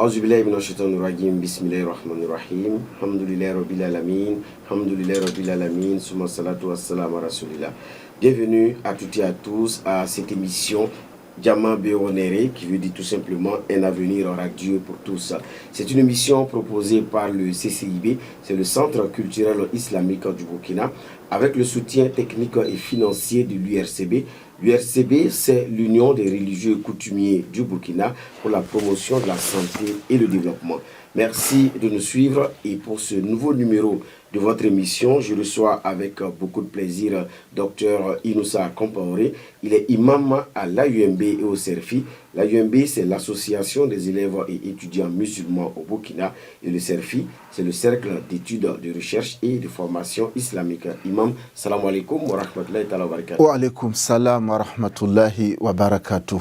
Auzubillahi minash shaitanir rajim. Bismillahir rahmanir rahim. Alhamdulillahi rabbil alamin. Alhamdulillahi rabbil alamin. Summa salatu wassalamu ala rasulillah. Bienvenue à toutes et à tous à cette émission Diamant Béonéré, qui veut dire tout simplement un avenir radieux pour tous. C'est une émission proposée par le CCIB, c'est le Centre culturel islamique du Burkina, avec le soutien technique et financier de l'URCB. L'URCB, c'est l'Union des religieux coutumiers du Burkina pour la promotion de la santé et le développement. Merci de nous suivre et pour ce nouveau numéro de votre émission, je reçois avec beaucoup de plaisir Dr Inoussa Compaoré. Il est imam à l'AUMB et au CERFI. L'AUMB, c'est l'association des élèves et étudiants musulmans au Burkina. Et le CERFI, c'est le cercle d'études, de recherche et de formation islamique. Imam, salam alaikum wa rahmatullahi wa barakatuh. Wa alaikum salam wa rahmatullahi wa barakatuh.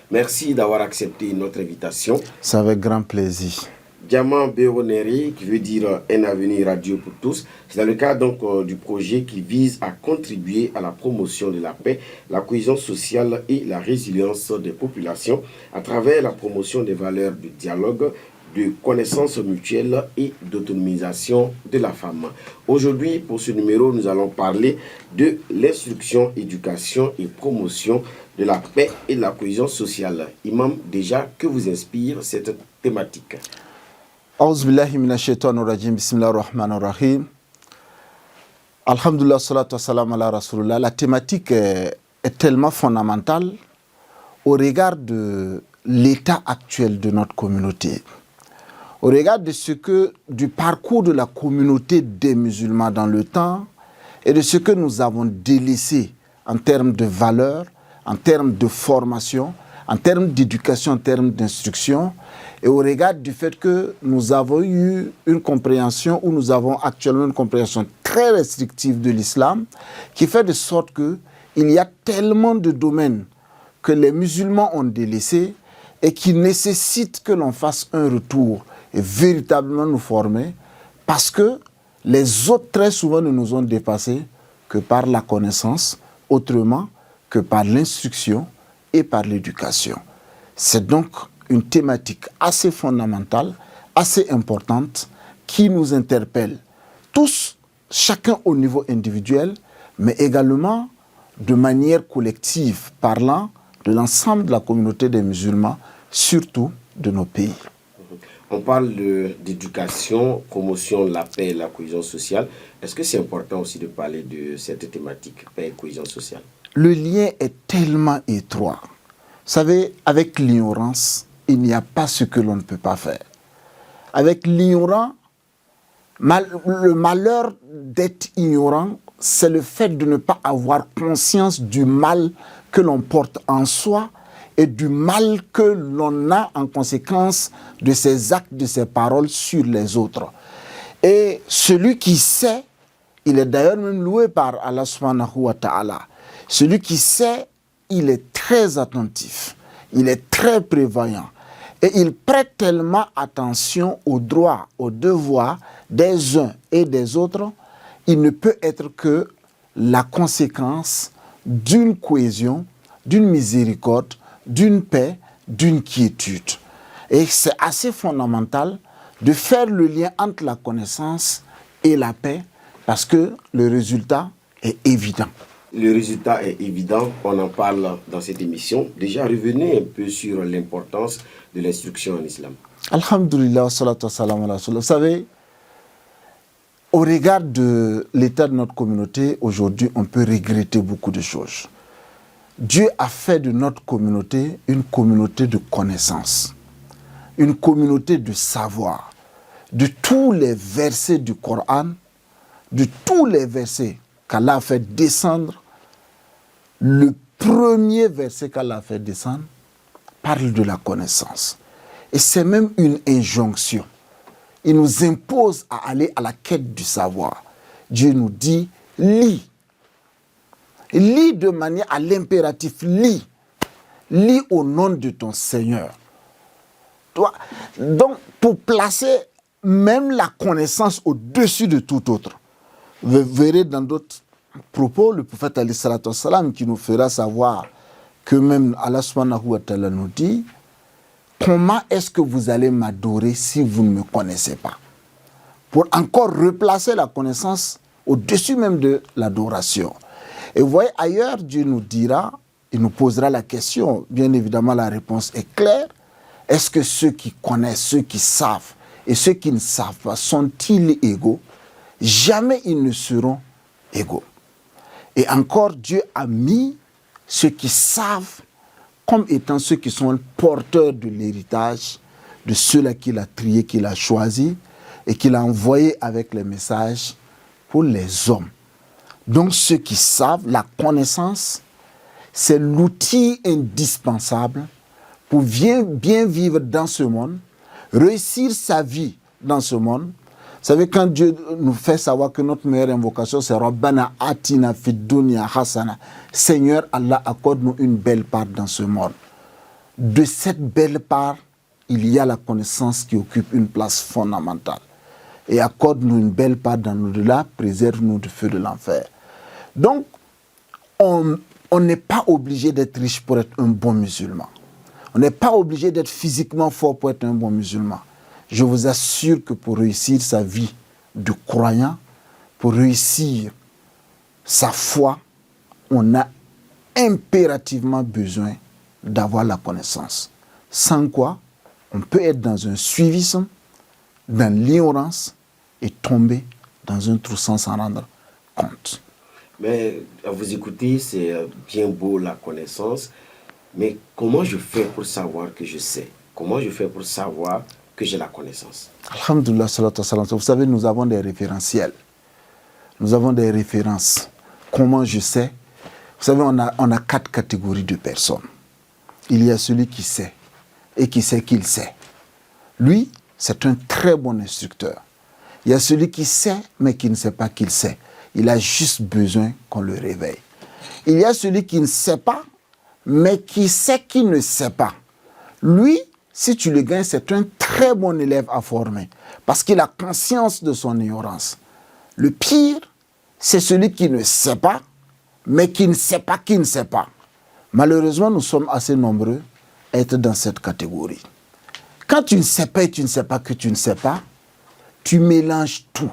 Merci d'avoir accepté notre invitation. C'est avec grand plaisir. Diamant Béonéré, qui veut dire un avenir radieux pour tous. C'est dans le cadre donc du projet qui vise à contribuer à la promotion de la paix, la cohésion sociale et la résilience des populations à travers la promotion des valeurs de dialogue, de connaissance mutuelle et d'autonomisation de la femme. Aujourd'hui, pour ce numéro, nous allons parler de l'instruction, éducation et promotion de la paix et de la cohésion sociale. Imam, déjà, que vous inspire cette thématique? Auzubillahi minash shaitanir rajim. Bismillahir rahmanir rahim. Alhamdulillah, salatu wassalam ala rasulullah. La thématique est tellement fondamentale au regard de l'état actuel de notre communauté, au regard du parcours de la communauté des musulmans dans le temps et de ce que nous avons délaissé en termes de valeurs, en termes de formation, en termes d'éducation, en termes d'instruction, et au regard du fait que nous avons eu une compréhension, ou nous avons actuellement une compréhension très restrictive de l'islam, qui fait de sorte qu'il y a tellement de domaines que les musulmans ont délaissés et qui nécessitent que l'on fasse un retour et véritablement nous former, parce que les autres très souvent ne nous ont dépassés que par la connaissance, autrement que par l'instruction et par l'éducation. C'est donc une thématique assez fondamentale, assez importante, qui nous interpelle tous, chacun au niveau individuel, mais également de manière collective, parlant de l'ensemble de la communauté des musulmans, surtout de nos pays. On parle d'éducation, promotion de la paix et la cohésion sociale. Est-ce que c'est important aussi de parler de cette thématique, paix et cohésion sociale? Le lien est tellement étroit. Vous savez, avec l'ignorance, il n'y a pas ce que l'on ne peut pas faire. Avec l'ignorant, le malheur d'être ignorant, c'est le fait de ne pas avoir conscience du mal que l'on porte en soi et du mal que l'on a en conséquence de ses actes, de ses paroles sur les autres. Et celui qui sait, il est d'ailleurs même loué par Allah subhanahu wa ta'ala. Celui qui sait, il est très attentif, il est très prévoyant. Et il prête tellement attention aux droits, aux devoirs des uns et des autres, il ne peut être que la conséquence d'une cohésion, d'une miséricorde, d'une paix, d'une quiétude. Et c'est assez fondamental de faire le lien entre la connaissance et la paix, parce que le résultat est évident. Le résultat est évident, on en parle dans cette émission. Déjà, revenez un peu sur l'importance de l'instruction en islam. Alhamdulillah, salatu wassalam ala rasulullah. Vous savez, au regard de l'état de notre communauté, aujourd'hui, on peut regretter beaucoup de choses. Dieu a fait de notre communauté une communauté de connaissance, une communauté de savoir. De tous les versets du Coran, de tous les versets qu'Allah a fait descendre, le premier verset qu'Allah a fait descendre parle de la connaissance. Et c'est même une injonction. Il nous impose à aller à la quête du savoir. Dieu nous dit, lis. Lis de manière à l'impératif, lis. Lis au nom de ton Seigneur. Donc, pour placer même la connaissance au-dessus de tout autre. Vous verrez dans d'autres propos le prophète alayhi salatu wassalam qui nous fera savoir que même Allah subhanahu wa ta'ala nous dit comment est-ce que vous allez m'adorer si vous ne me connaissez pas? Pour encore replacer la connaissance au-dessus même de l'adoration. Et vous voyez, ailleurs, Dieu nous dira, il nous posera la question, bien évidemment la réponse est claire, est-ce que ceux qui connaissent, ceux qui savent et ceux qui ne savent pas sont-ils égaux? Jamais ils ne seront égaux. Et encore, Dieu a mis ceux qui savent comme étant ceux qui sont porteurs de l'héritage de ceux-là qu'il a triés, qu'il a choisis et qu'il a envoyés avec les messages pour les hommes. Donc ceux qui savent, la connaissance, c'est l'outil indispensable pour bien vivre dans ce monde, réussir sa vie dans ce monde. Vous savez, quand Dieu nous fait savoir que notre meilleure invocation, c'est Rabbana atina fid dunya hasana. Seigneur Allah, accorde-nous une belle part dans ce monde. De cette belle part, il y a la connaissance qui occupe une place fondamentale. Et accorde-nous une belle part dans l'au-delà, préserve-nous du feu de l'enfer. Donc, on n'est pas obligé d'être riche pour être un bon musulman. On n'est pas obligé d'être physiquement fort pour être un bon musulman. Je vous assure que pour réussir sa vie de croyant, pour réussir sa foi, on a impérativement besoin d'avoir la connaissance. Sans quoi, on peut être dans un suivisme, dans l'ignorance et tomber dans un trou sans s'en rendre compte. Mais à vous écouter, c'est bien beau la connaissance, mais comment je fais pour savoir que je sais? Comment je fais pour savoir que j'ai la connaissance? Alhamdulillah, salatu wassalam. Vous savez, nous avons des référentiels. Nous avons des références. Comment je sais? Vous savez, on a 4 catégories de personnes. Il y a celui qui sait et qui sait qu'il sait. Lui, c'est un très bon instructeur. Il y a celui qui sait mais qui ne sait pas qu'il sait. Il a juste besoin qu'on le réveille. Il y a celui qui ne sait pas mais qui sait qu'il ne sait pas. Lui, si tu le gagnes, c'est un très bon élève à former parce qu'il a conscience de son ignorance. Le pire, c'est celui qui ne sait pas, mais qui ne sait pas qu'il ne sait pas. Malheureusement, nous sommes assez nombreux à être dans cette catégorie. Quand tu ne sais pas et tu ne sais pas que tu ne sais pas, tu mélanges tout.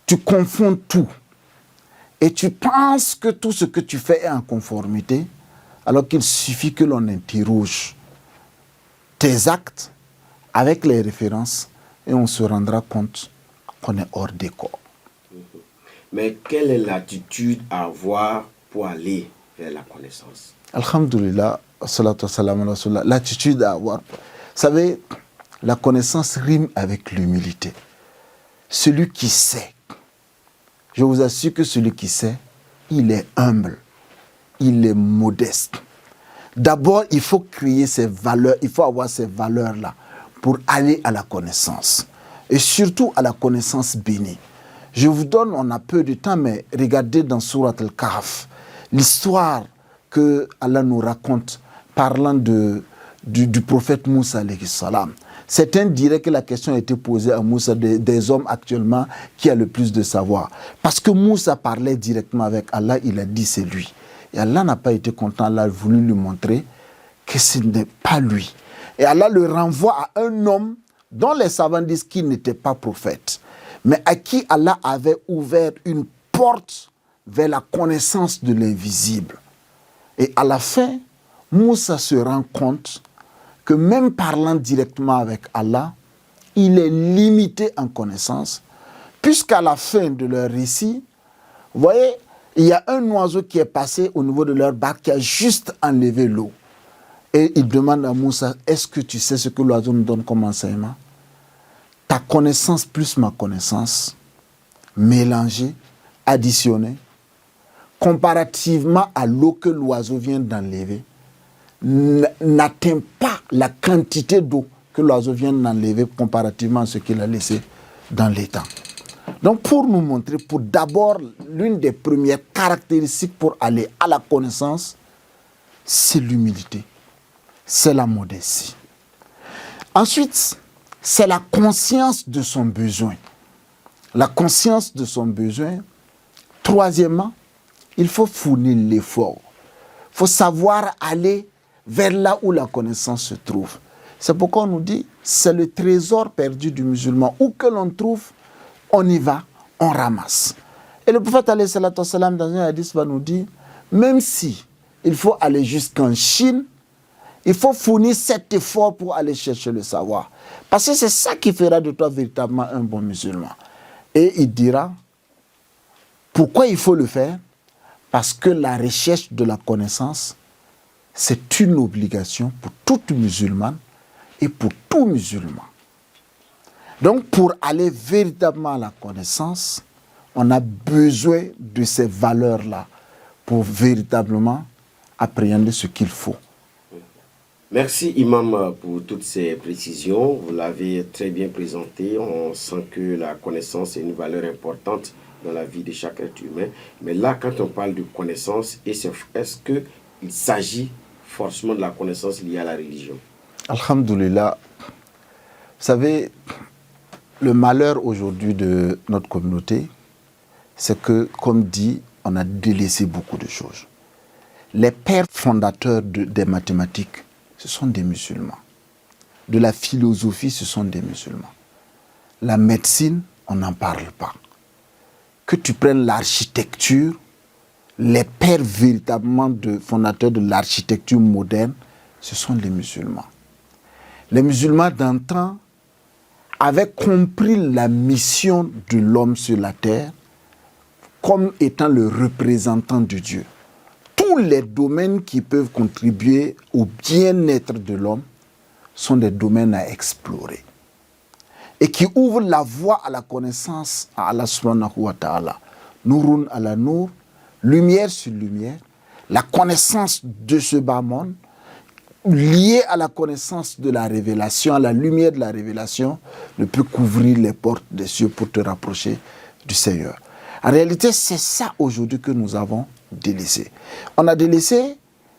Tu confonds tout. Et tu penses que tout ce que tu fais est en conformité, alors qu'il suffit que l'on interroge tes actes avec les références et on se rendra compte qu'on est hors des corps. Mais quelle est l'attitude à avoir pour aller vers la connaissance? Alhamdulillah, l'attitude à avoir. Vous savez, la connaissance rime avec l'humilité. Celui qui sait, je vous assure que celui qui sait, il est humble, il est modeste. D'abord, il faut créer ces valeurs, il faut avoir ces valeurs-là pour aller à la connaissance. Et surtout à la connaissance bénie. Je vous donne, on a peu de temps, mais regardez dans Surat Al-Kahf, l'histoire que Allah nous raconte parlant du prophète Moussa alayhi salam. Certains diraient que la question a été posée à Moussa des hommes actuellement qui a le plus de savoir. Parce que Moussa parlait directement avec Allah, il a dit c'est lui. Et Allah n'a pas été content, Allah a voulu lui montrer que ce n'est pas lui. Et Allah le renvoie à un homme dont les savants disent qu'il n'était pas prophète, mais à qui Allah avait ouvert une porte vers la connaissance de l'invisible. Et à la fin, Moussa se rend compte que même parlant directement avec Allah, il est limité en connaissance, puisqu'à la fin de leur récit, vous voyez, il y a un oiseau qui est passé au niveau de leur barque qui a juste enlevé l'eau. Et il demande à Moussa, est-ce que tu sais ce que l'oiseau nous donne comme enseignement? Ta connaissance plus ma connaissance, mélangée, additionnée, comparativement à l'eau que l'oiseau vient d'enlever, n'atteint pas la quantité d'eau que l'oiseau vient d'enlever comparativement à ce qu'il a laissé dans l'étang. Donc pour nous montrer, pour d'abord, l'une des premières caractéristiques pour aller à la connaissance, c'est l'humilité, c'est la modestie. Ensuite, c'est la conscience de son besoin. La conscience de son besoin. Troisièmement, il faut fournir l'effort. Il faut savoir aller vers là où la connaissance se trouve. C'est pourquoi on nous dit, c'est le trésor perdu du musulman. Où que l'on trouve, on y va, on ramasse. Et le prophète alayhi salatu wassalam, dans un hadith, va nous dire, même si il faut aller jusqu'en Chine, il faut fournir cet effort pour aller chercher le savoir. Parce que c'est ça qui fera de toi véritablement un bon musulman. Et il dira, pourquoi il faut le faire? Parce que la recherche de la connaissance, c'est une obligation pour toute musulmane et pour tout musulman. Donc, pour aller véritablement à la connaissance, on a besoin de ces valeurs-là pour véritablement appréhender ce qu'il faut. Merci Imam pour toutes ces précisions. Vous l'avez très bien présenté. On sent que la connaissance est une valeur importante dans la vie de chaque être humain. Mais là, quand on parle de connaissance, est-ce qu'il s'agit forcément de la connaissance liée à la religion? Alhamdulillah. Vous savez, le malheur aujourd'hui de notre communauté, c'est que, comme dit, on a délaissé beaucoup de choses. Les pères fondateurs des mathématiques, ce sont des musulmans. De la philosophie, ce sont des musulmans. La médecine, on n'en parle pas. Que tu prennes l'architecture, les pères véritablement fondateurs de l'architecture moderne, ce sont les musulmans. Les musulmans d'antan avaient compris la mission de l'homme sur la terre comme étant le représentant de Dieu. Tous les domaines qui peuvent contribuer au bien-être de l'homme sont des domaines à explorer et qui ouvrent la voie à la connaissance à Allah subhanahu wa ta'ala. Nourun ala nour, lumière sur lumière, la connaissance de ce bas monde, liée à la connaissance de la révélation, à la lumière de la révélation, ne peut couvrir les portes des cieux pour te rapprocher du Seigneur. En réalité, c'est ça aujourd'hui que nous avons délaissé. On a délaissé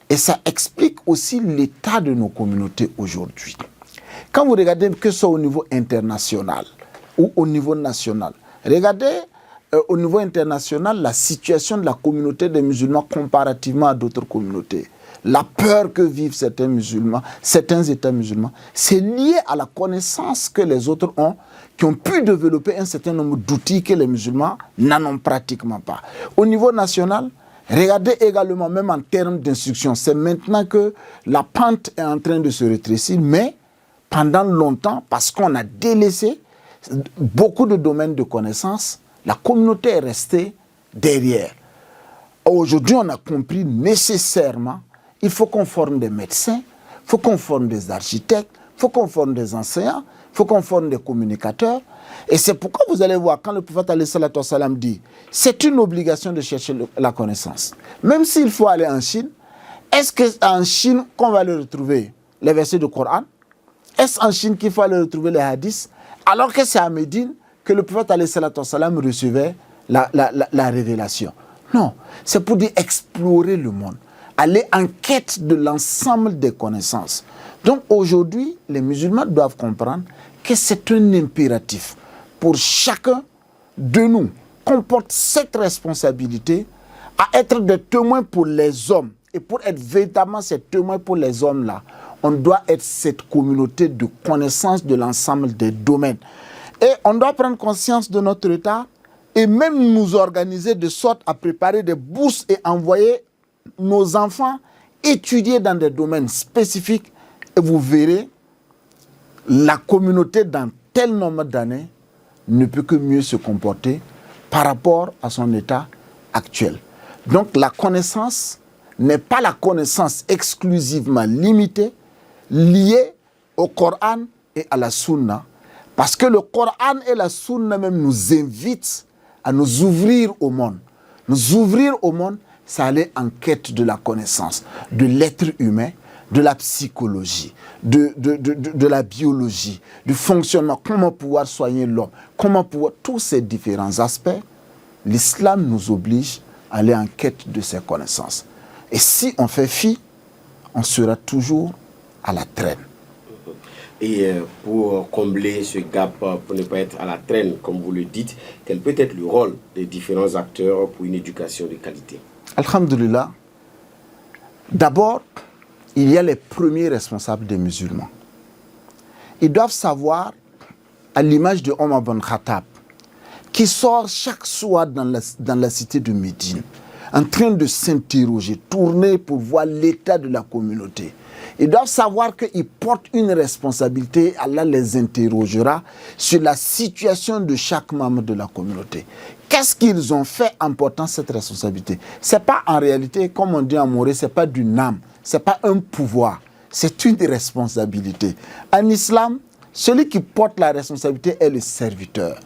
et ça explique aussi l'état de nos communautés aujourd'hui. Quand vous regardez que ce soit au niveau international ou au niveau national, regardez au niveau international la situation de la communauté des musulmans comparativement à d'autres communautés. La peur que vivent certains musulmans, certains États musulmans, c'est lié à la connaissance que les autres ont, qui ont pu développer un certain nombre d'outils que les musulmans n'en ont pratiquement pas. Au niveau national, regardez également, même en termes d'instruction, c'est maintenant que la pente est en train de se rétrécir, mais pendant longtemps, parce qu'on a délaissé beaucoup de domaines de connaissances, la communauté est restée derrière. Aujourd'hui, on a compris nécessairement il faut qu'on forme des médecins, il faut qu'on forme des architectes, il faut qu'on forme des enseignants, il faut qu'on forme des communicateurs. Et c'est pourquoi vous allez voir, quand le prophète alayhi salatu wassalam dit, c'est une obligation de chercher la connaissance. Même s'il faut aller en Chine, est-ce qu'en Chine qu'on va le retrouver les versets du Coran? Est-ce en Chine qu'il faut aller retrouver les hadiths? Alors que c'est à Médine que le prophète alayhi salatu wassalam recevait la révélation. Non, c'est pour dire explorer le monde, aller en quête de l'ensemble des connaissances. Donc aujourd'hui, les musulmans doivent comprendre que c'est un impératif pour chacun de nous qu'on porte cette responsabilité à être des témoins pour les hommes. Et pour être véritablement ces témoins pour les hommes-là, on doit être cette communauté de connaissance de l'ensemble des domaines. Et on doit prendre conscience de notre état et même nous organiser de sorte à préparer des bourses et envoyer nos enfants étudier dans des domaines spécifiques. Et vous verrez, la communauté dans tel nombre d'années ne peut que mieux se comporter par rapport à son état actuel. Donc la connaissance n'est pas la connaissance exclusivement limitée, liée au Coran et à la Sunna, parce que le Coran et la Sunna même nous invitent à nous ouvrir au monde. Nous ouvrir au monde, c'est aller en quête de la connaissance, de l'être humain, de la psychologie, de la biologie, du fonctionnement, comment pouvoir soigner l'homme, comment pouvoir... Tous ces différents aspects, l'islam nous oblige à aller en quête de ces connaissances. Et si on fait fi, on sera toujours à la traîne. Et pour combler ce gap, pour ne pas être à la traîne, comme vous le dites, quel peut être le rôle des différents acteurs pour une éducation de qualité? Alhamdulillah. D'abord, il y a les premiers responsables des musulmans. Ils doivent savoir, à l'image de Omar ibn Khattab, qui sort chaque soir dans la cité de Médine, en train de s'interroger, tourner pour voir l'état de la communauté. Ils doivent savoir qu'ils portent une responsabilité. Allah les interrogera sur la situation de chaque membre de la communauté. Qu'est-ce qu'ils ont fait en portant cette responsabilité? Ce n'est pas en réalité, comme on dit en Morée, ce n'est pas du nam, ce n'est pas un pouvoir, c'est une responsabilité. En islam, celui qui porte la responsabilité est le serviteur.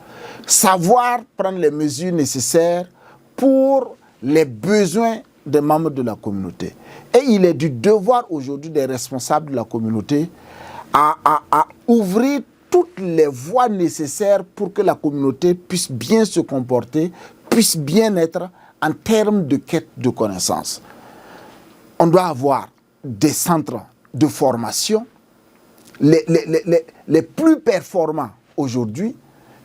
Savoir prendre les mesures nécessaires pour les besoins des membres de la communauté. Et il est du devoir aujourd'hui des responsables de la communauté à ouvrir toutes les voies nécessaires pour que la communauté puisse bien se comporter, puisse bien être en termes de quête de connaissances. On doit avoir des centres de formation, les plus performants aujourd'hui,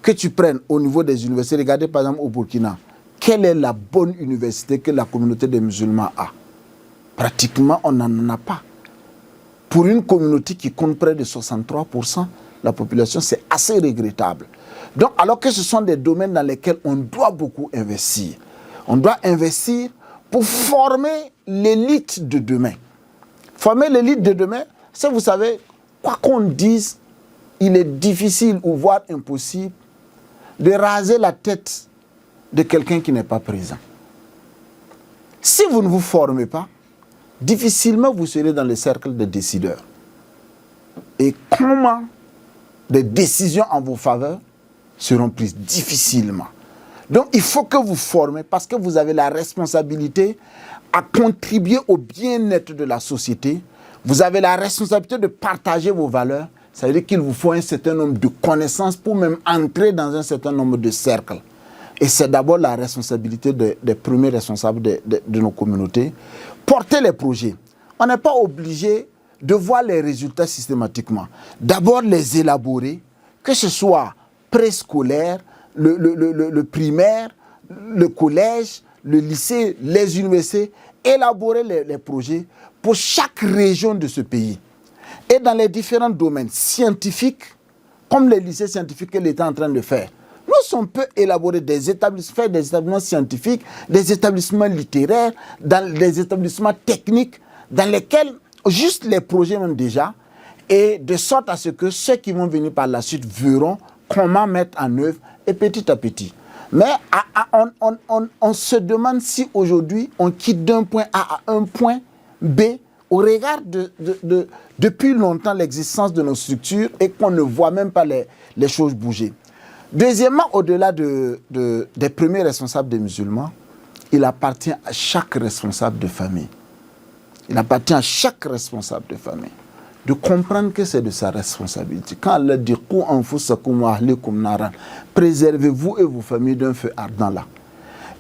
que tu prennes au niveau des universités. Regardez par exemple au Burkina, quelle est la bonne université que la communauté des musulmans a? Pratiquement, on n'en a pas. Pour une communauté qui compte près de 63%, la population, c'est assez regrettable. Donc, alors que ce sont des domaines dans lesquels on doit beaucoup investir. On doit investir pour former l'élite de demain. Former l'élite de demain, c'est, vous savez, quoi qu'on dise, il est difficile ou voire impossible de raser la tête de quelqu'un qui n'est pas présent. Si vous ne vous formez pas, difficilement vous serez dans le cercle des décideurs. Et comment des décisions en vos faveurs seront prises? Difficilement. Donc il faut que vous formez parce que vous avez la responsabilité à contribuer au bien-être de la société. Vous avez la responsabilité de partager vos valeurs. Ça veut dire qu'il vous faut un certain nombre de connaissances pour même entrer dans un certain nombre de cercles. Et c'est d'abord la responsabilité des premiers responsables de nos communautés. Porter les projets. On n'est pas obligé de voir les résultats systématiquement. D'abord les élaborer, que ce soit préscolaire, le primaire, le collège, le lycée, les universités, élaborer les projets pour chaque région de ce pays. Et dans les différents domaines scientifiques, comme les lycées scientifiques que l'État est en train de faire, nous, on peut élaborer des établissements scientifiques, des établissements littéraires, des établissements techniques, dans lesquels juste les projets même déjà, et de sorte à ce que ceux qui vont venir par la suite verront comment mettre en œuvre, et petit à petit. Mais on se demande si aujourd'hui on quitte d'un point A à un point B au regard depuis longtemps l'existence de nos structures et qu'on ne voit même pas les choses bouger. Deuxièmement, au-delà des premiers responsables des musulmans, il appartient à chaque responsable de famille. Il appartient à chaque responsable de famille de comprendre que c'est de sa responsabilité. Quand Allah dit « préservez-vous et vos familles d'un feu ardent là ».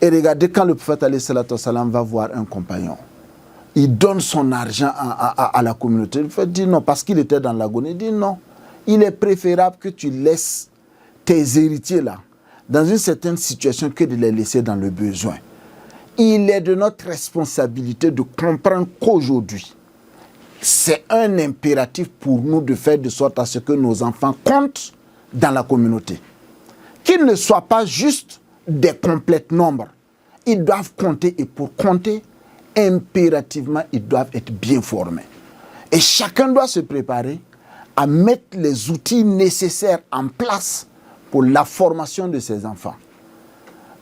Et regardez, quand le prophète va voir un compagnon, il donne son argent à la communauté. Le prophète dit non, parce qu'il était dans l'agonie. Il dit non, il est préférable que tu laisses tes héritiers là, dans une certaine situation, que de les laisser dans le besoin. Il est de notre responsabilité de comprendre qu'aujourd'hui, c'est un impératif pour nous de faire de sorte à ce que nos enfants comptent dans la communauté. Qu'ils ne soient pas juste des complètes nombres. Ils doivent compter, et pour compter, impérativement, ils doivent être bien formés. Et chacun doit se préparer à mettre les outils nécessaires en place pour la formation de ses enfants.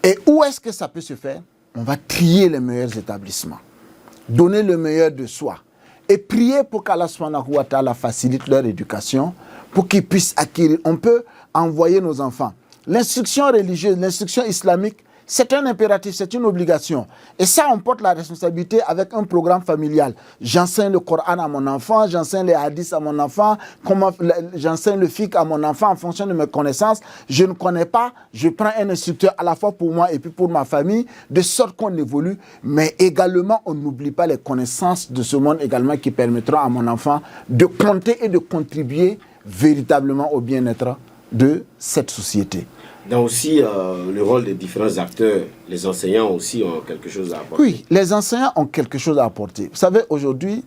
Et où est-ce que ça peut se faire? On va trier les meilleurs établissements, donner le meilleur de soi et prier pour qu'Allah subhanahu wa ta'ala facilite leur éducation pour qu'ils puissent acquérir. On peut envoyer nos enfants. L'instruction religieuse, l'instruction islamique, c'est un impératif, c'est une obligation. Et ça, on porte la responsabilité avec un programme familial. J'enseigne le Coran à mon enfant, j'enseigne les hadiths à mon enfant, j'enseigne le fiqh à mon enfant en fonction de mes connaissances. Je ne connais pas, je prends un instructeur à la fois pour moi et puis pour ma famille, de sorte qu'on évolue. Mais également, on n'oublie pas les connaissances de ce monde également qui permettront à mon enfant de compter et de contribuer véritablement au bien-être de cette société. Dans aussi le rôle des différents acteurs, les enseignants aussi ont quelque chose à apporter. Oui, les enseignants ont quelque chose à apporter. Vous savez, aujourd'hui,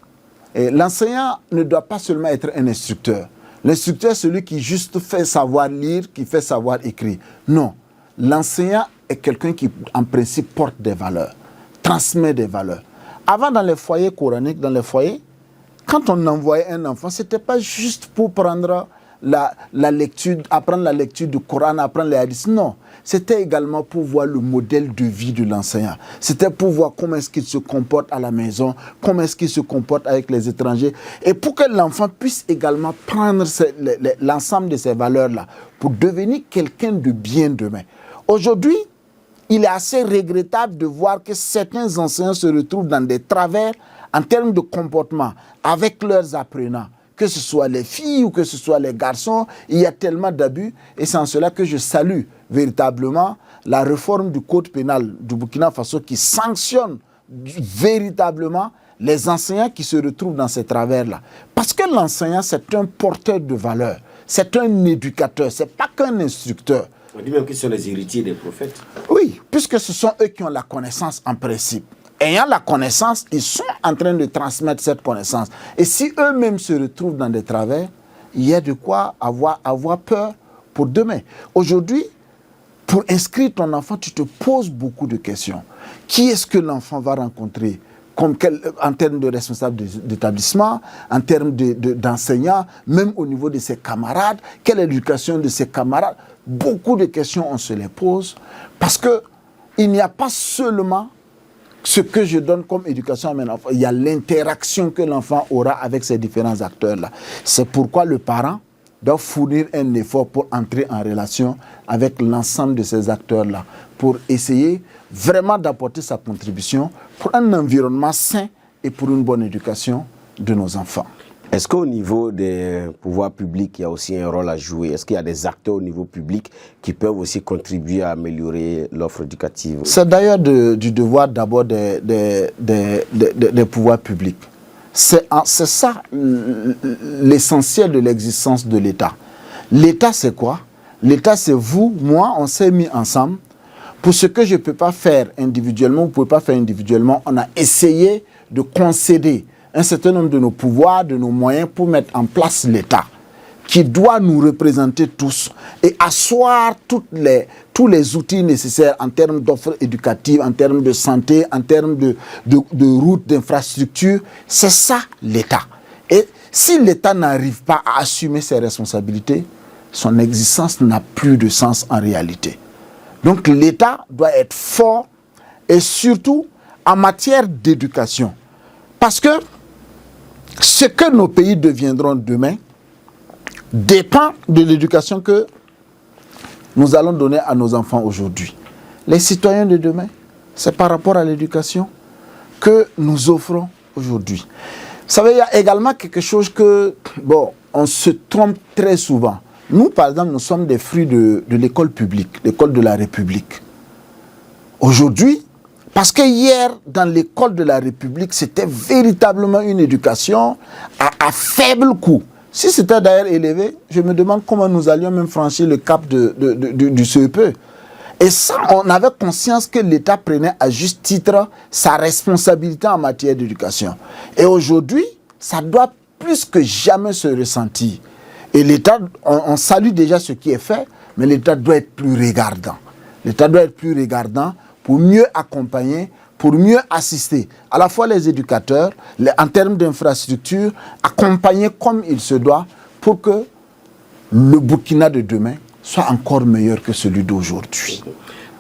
l'enseignant ne doit pas seulement être un instructeur. L'instructeur, c'est celui qui juste fait savoir lire, qui fait savoir écrire. Non, l'enseignant est quelqu'un qui, en principe, porte des valeurs, transmet des valeurs. Avant, dans les foyers coraniques, dans les foyers, quand on envoyait un enfant, ce n'était pas juste pour prendre la lecture, apprendre la lecture du Coran, apprendre les hadiths. Non, c'était également pour voir le modèle de vie de l'enseignant. C'était pour voir comment est-ce qu'il se comporte à la maison, comment est-ce qu'il se comporte avec les étrangers. Et pour que l'enfant puisse également prendre l'ensemble de ces valeurs-là pour devenir quelqu'un de bien demain. Aujourd'hui, il est assez regrettable de voir que certains enseignants se retrouvent dans des travers en termes de comportement avec leurs apprenants. Que ce soit les filles ou que ce soit les garçons, il y a tellement d'abus. Et c'est en cela que je salue véritablement la réforme du code pénal du Burkina Faso qui sanctionne véritablement les enseignants qui se retrouvent dans ces travers-là. Parce que l'enseignant, c'est un porteur de valeurs, c'est un éducateur, c'est pas qu'un instructeur. On dit même qu'ils sont les héritiers des prophètes. Oui, puisque ce sont eux qui ont la connaissance en principe. Ayant la connaissance, ils sont en train de transmettre cette connaissance. Et si eux-mêmes se retrouvent dans des travers, il y a de quoi avoir peur pour demain. Aujourd'hui, pour inscrire ton enfant, tu te poses beaucoup de questions. Qui est-ce que l'enfant va rencontrer en termes de responsable d'établissement, en termes d'enseignants, même au niveau de ses camarades, quelle est l'éducation de ses camarades? Beaucoup de questions, on se les pose, parce qu'il n'y a pas seulement ce que je donne comme éducation à mes enfants, il y a l'interaction que l'enfant aura avec ces différents acteurs-là. C'est pourquoi le parent doit fournir un effort pour entrer en relation avec l'ensemble de ces acteurs-là, pour essayer vraiment d'apporter sa contribution pour un environnement sain et pour une bonne éducation de nos enfants. Est-ce qu'au niveau des pouvoirs publics, il y a aussi un rôle à jouer? Est-ce qu'il y a des acteurs au niveau public qui peuvent aussi contribuer à améliorer l'offre éducative? C'est d'ailleurs du devoir d'abord des pouvoirs publics. C'est ça l'essentiel de l'existence de l'État. L'État, c'est quoi? L'État, c'est vous, moi, on s'est mis ensemble. Pour ce que je ne peux pas faire individuellement, vous ne pouvez pas faire individuellement, on a essayé de concéder un certain nombre de nos pouvoirs, de nos moyens pour mettre en place l'État qui doit nous représenter tous et asseoir tous les outils nécessaires en termes d'offres éducatives, en termes de santé, en termes de routes, d'infrastructures. C'est ça l'État. Et si l'État n'arrive pas à assumer ses responsabilités, son existence n'a plus de sens en réalité. Donc l'État doit être fort et surtout en matière d'éducation. Parce que ce que nos pays deviendront demain dépend de l'éducation que nous allons donner à nos enfants aujourd'hui. Les citoyens de demain, c'est par rapport à l'éducation que nous offrons aujourd'hui. Vous savez, il y a également quelque chose que, on se trompe très souvent. Nous, par exemple, nous sommes des fruits de l'école publique, l'école de la République. Aujourd'hui, parce que hier, dans l'école de la République, c'était véritablement une éducation à faible coût. Si c'était d'ailleurs élevé, je me demande comment nous allions même franchir le cap du CEP. Et ça, on avait conscience que l'État prenait à juste titre sa responsabilité en matière d'éducation. Et aujourd'hui, ça doit plus que jamais se ressentir. Et l'État, on salue déjà ce qui est fait, mais l'État doit être plus regardant. L'État doit être plus regardant pour mieux accompagner, pour mieux assister à la fois les éducateurs, en termes d'infrastructure, accompagner comme il se doit pour que le Burkina de demain soit encore meilleur que celui d'aujourd'hui.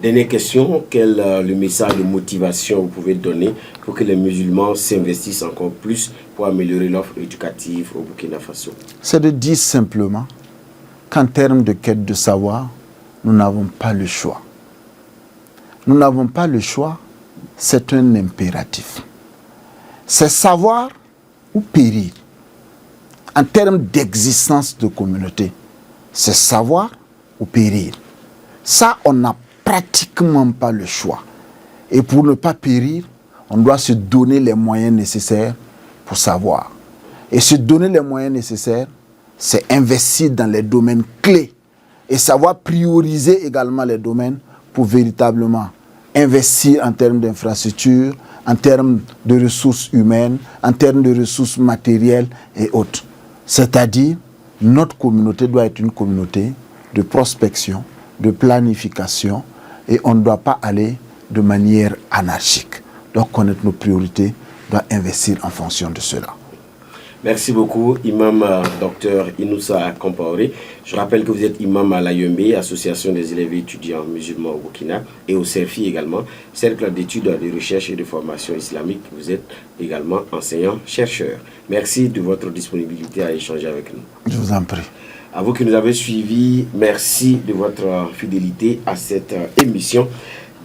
Dernière question, quel le message de motivation vous pouvez donner pour que les musulmans s'investissent encore plus pour améliorer l'offre éducative au Burkina Faso? C'est de dire simplement qu'en termes de quête de savoir, nous n'avons pas le choix. Nous n'avons pas le choix, c'est un impératif. C'est savoir ou périr. En termes d'existence de communauté, c'est savoir ou périr. Ça, on n'a pratiquement pas le choix. Et pour ne pas périr, on doit se donner les moyens nécessaires pour savoir. Et se donner les moyens nécessaires, c'est investir dans les domaines clés et savoir prioriser également les domaines pour véritablement investir en termes d'infrastructures, en termes de ressources humaines, en termes de ressources matérielles et autres. C'est-à-dire, notre communauté doit être une communauté de prospection, de planification, et on ne doit pas aller de manière anarchique. Donc connaître nos priorités, doit investir en fonction de cela. Merci beaucoup, Imam Dr Inoussa Compaoré. Je rappelle que vous êtes imam à l'AYEMB, Association des élèves et étudiants musulmans au Burkina, et au CERFI également, Cercle d'études de recherche et de formation islamique. Vous êtes également enseignant-chercheur. Merci de votre disponibilité à échanger avec nous. Je vous en prie. À vous qui nous avez suivis, merci de votre fidélité à cette émission.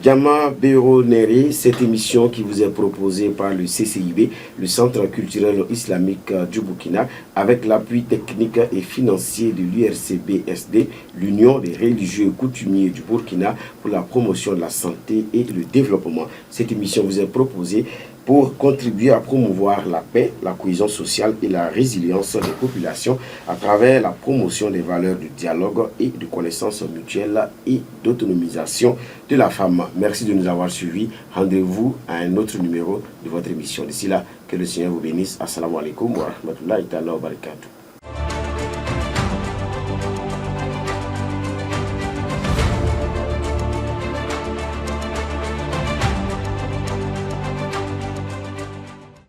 Diama Béro Néré, cette émission qui vous est proposée par le CCIB, le Centre culturel islamique du Burkina, avec l'appui technique et financier de l'URCBSD, l'Union des religieux et coutumiers du Burkina pour la promotion de la santé et le développement. Cette émission vous est proposée pour contribuer à promouvoir la paix, la cohésion sociale et la résilience des populations à travers la promotion des valeurs de dialogue et de connaissance mutuelle et d'autonomisation de la femme. Merci de nous avoir suivis. Rendez-vous à un autre numéro de votre émission. D'ici là, que le Seigneur vous bénisse. Assalamu alaikum wa rahmatullahi wa barakatuh.